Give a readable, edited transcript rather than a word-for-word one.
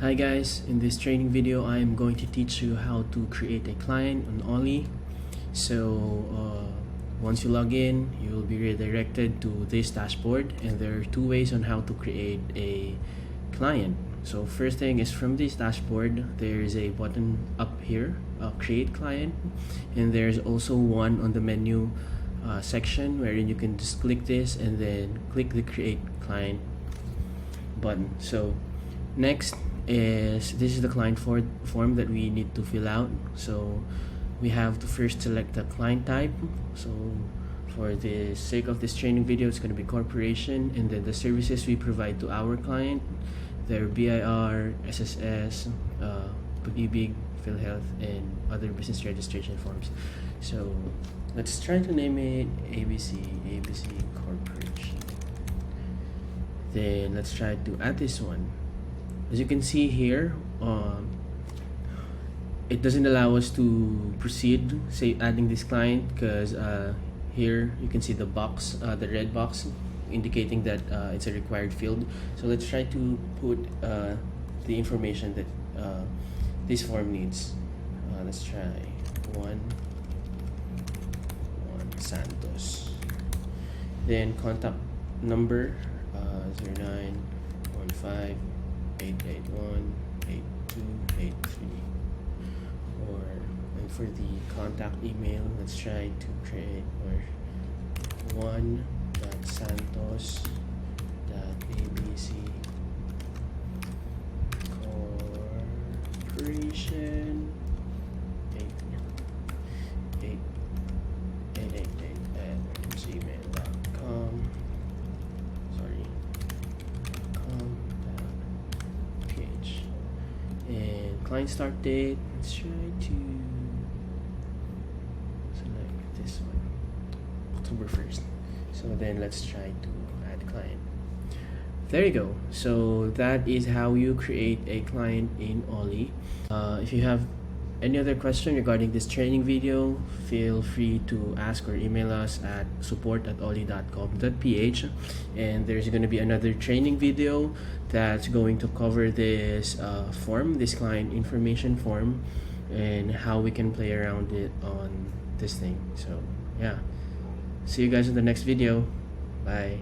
Hi guys, in this training video I am going to teach you how to create a client on Ollie. Once you log in, you will be redirected to this dashboard, and there are two ways on how to create a client. So first thing is, from this dashboard there is a button up here, create client, and there's also one on the menu section wherein you can just click this and then click the create client button. So next is, this is the client form that we need to fill out. So we have to first select the client type. So for the sake of this training video, it's going to be corporation, and then the services we provide to our client, their BIR, SSS, Pag-ibig, PhilHealth, and other business registration forms. So let's try to name it ABC Corporation. Then let's try to add this one. As you can see here, it doesn't allow us to proceed, say, adding this client, because here you can see the box, the red box, indicating that it's a required field. So let's try to put the information that this form needs. Let's try one Santos. Then contact number 0915 881 8283. And for the contact email, let's try to create one.santos.abc corporation 888@gmail.com. And client start date, let's try to select this one, October 1st. So then let's try to add client. There you go. So that is how you create a client in Ollie. If you have any other question regarding this training video, feel free to ask or email us at support@ollie.com.ph, and there's going to be another training video that's going to cover this form, this client information form, and how we can play around it on this thing. So yeah, see you guys in the next video. Bye.